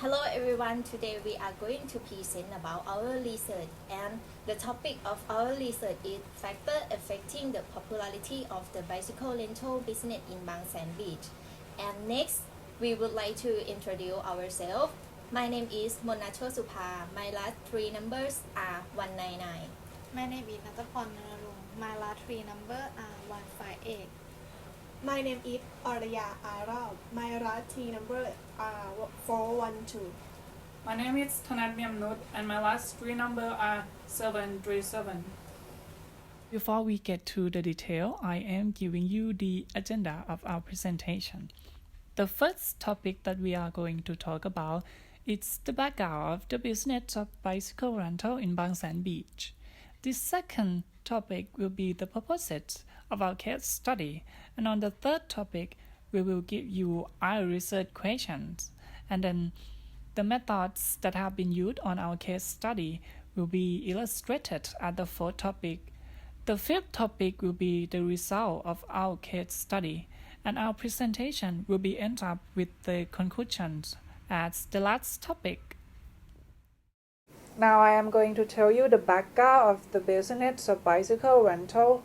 Hello everyone, today we are going to present about our research and the topic of our research is factor affecting the popularity of the bicycle rental business in Bang Saen Beach. And next, we would like to introduce ourselves. My name is Monacho Supha. My last three numbers are 199. My name is Natapon Narung. My last three number are 158. My name is Araya Arab. My last three number are 412. My name is Thanat Miamnut and my last three numbers are 737. Before we get to the detail, I am giving you the agenda of our presentation. The first topic that we are going to talk about is the background of the business of bicycle rental in Bang Saen Beach. The second topic will be the purposes of our case study, and on the third topic, we will give you our research questions, and then the methods that have been used on our case study will be illustrated at the fourth topic. The fifth topic will be the result of our case study, and our presentation will be end up with the conclusions as the last topic. Now I am going to tell you the background of the business of bicycle rental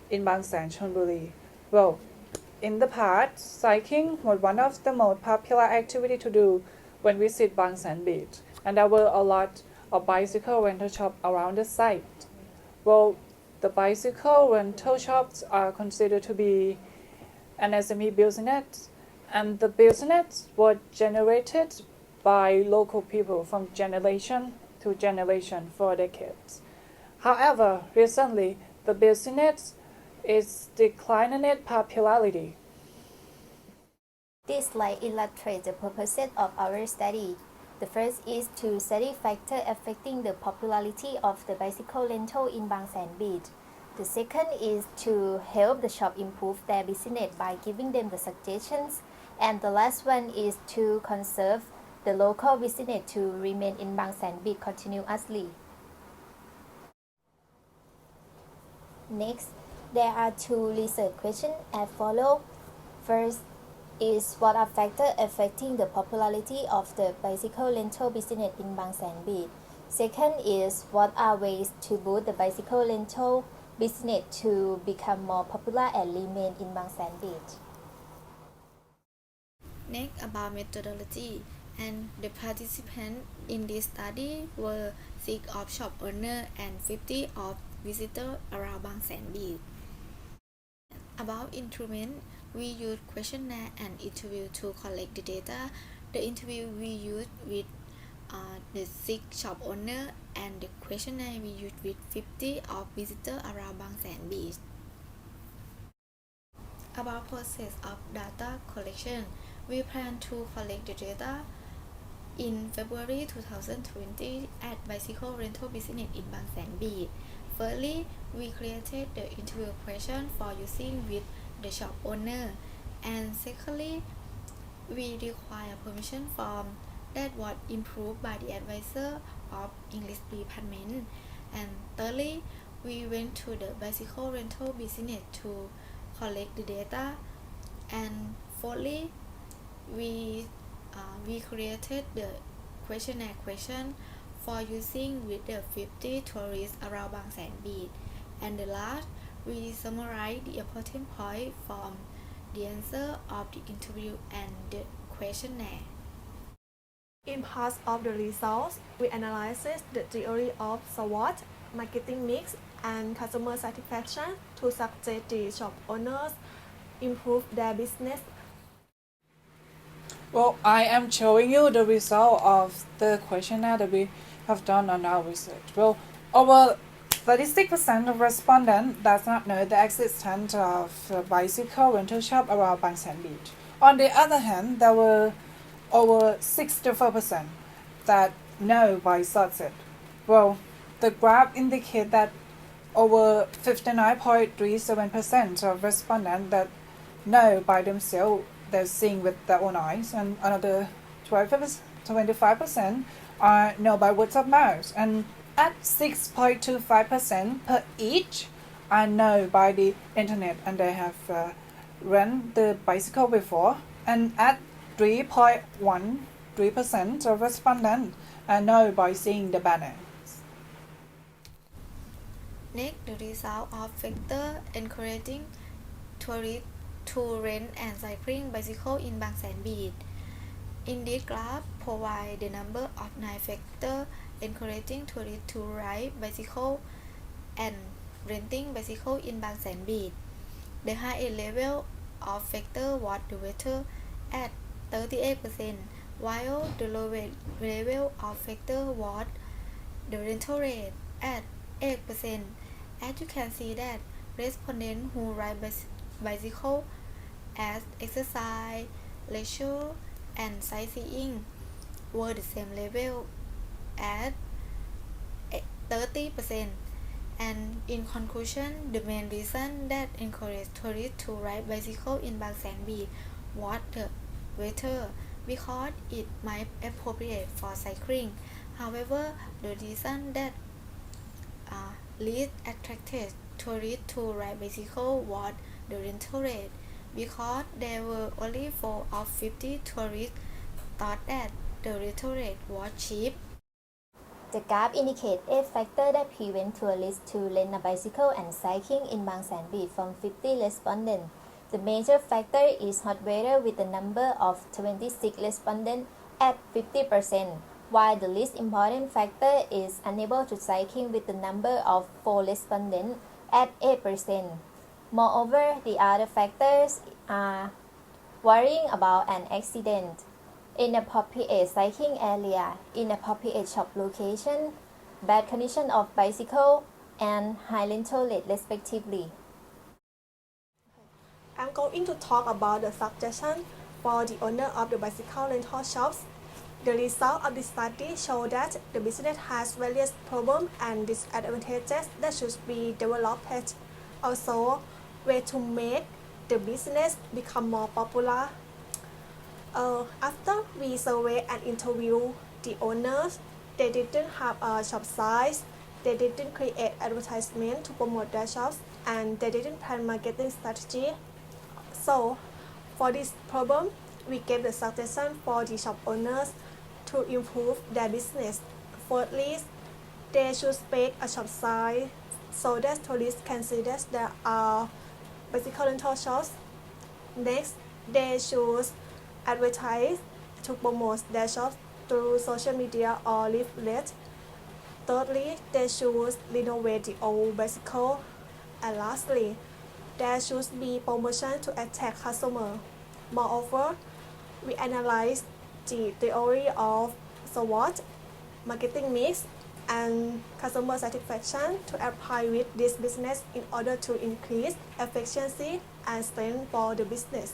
in Bang Saen Chonburi. Well, in the past, cycling was one of the most popular activities to do when we visit Bang Saen Beach, and there were a lot of bicycle rental shops around the site. Well, the bicycle rental shops are considered to be an SME business, and the business was generated by local people from generation to generation for decades. However, recently, the business is declining in popularity. This slide illustrates the purposes of our study. The first is to study factors affecting the popularity of the bicycle rental in Bang Saen Beach. The second is to help the shop improve their business by giving them the suggestions. And the last one is to conserve the local business to remain in Bang Saen Beach continuously. Next, there are two research questions as follows. First is what are factors affecting the popularity of the bicycle rental business in Bang Saen Beach. Second is what are ways to boost the bicycle rental business to become more popular and remain in Bang Saen Beach. Next, about methodology. And the participants in this study were 6 of shop owners and 50 of visitors around Bang Saen Beach. About instrument, we used questionnaire and interview to collect the data. The interview we used with the 6 shop owners and the questionnaire we used with 50 of visitors around Bang Saen Beach. About process of data collection, we plan to collect the data in February 2020 at bicycle rental business in Bang Saen Beach. Firstly, we created the interview question for using with the shop owner, and secondly, we require permission form that was improved by the advisor of English department, and thirdly, we went to the bicycle rental business to collect the data, and fourthly, we created the questionnaire question for using with the 50 tourists around Bang Saen Beach. And the last, we summarize the important point from the answer of the interview and the questionnaire. In part of the results, we analyzed the theory of SWOT, marketing mix, and customer satisfaction to suggest the shop owners improve their business. Well, I am showing you the result of the questionnaire that we have done on our research. Well, over 36% of respondents does not know the existence of a bicycle rental shop around Bang Saen Beach. On the other hand, there were over 64% that know by such. Well, the graph indicates that over 59.37% of respondents that know by themselves they're seeing with their own eyes, and another 25% know by words of mouth, and at 6.25% per each are know by the internet and they have rent the bicycle before, and at 3.1 73% of respondents know by seeing the banner. Next, the result of factor encouraging tourists to rent and cycling bicycle in Bang Saen Beach. In this graph, provide the number of 9 factors encouraging tourists to ride bicycle and renting bicycle in Bang Saen Beach. The highest level of factor was the weather at 38%, while the lowest level of factor was the rental rate at 8%. As you can see that respondents who ride bicycle as exercise, leisure, and sightseeing were the same level at 30%. And in conclusion, the main reason that encouraged tourists to ride bicycle in Bang Saen Beach was the weather, because it might appropriate for cycling. However, the reason that least attracted tourists to ride bicycle was the rental rate, because there were only 4 of 50 tourists thought that the rental rate was cheap. The graph indicates 8 factors that prevent tourists to rent a bicycle and cycling in Bang Saen Beach from 50 respondents. The major factor is hot weather with a number of 26 respondents at 50%, while the least important factor is unable to cycling with a number of 4 respondents at 8%. Moreover, the other factors are worrying about an accident, inappropriate cycling area, inappropriate shop location, bad condition of bicycle, and high rental rate respectively. I'm going to talk about the suggestion for the owner of the bicycle rental shops. The result of the study show that the business has various problems and disadvantages that should be developed. Also, way to make the business become more popular. After we survey and interview the owners, they didn't have a shop size, they didn't create advertisement to promote their shops, and they didn't plan marketing strategy. So, for this problem, we gave the suggestion for the shop owners to improve their business. Firstly, they should spec a shop size so that tourists can see that there are bicycle rental shops. Next, they should advertise to promote their shops through social media or leaflet. Thirdly, they should renovate the old bicycle. And lastly, there should be promotion to attract customers. Moreover, we analyze the theory of SWOT, marketing mix, and customer satisfaction to apply with this business in order to increase efficiency and strength for the business.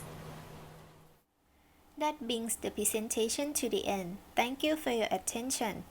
That brings the presentation to the end. Thank you for your attention.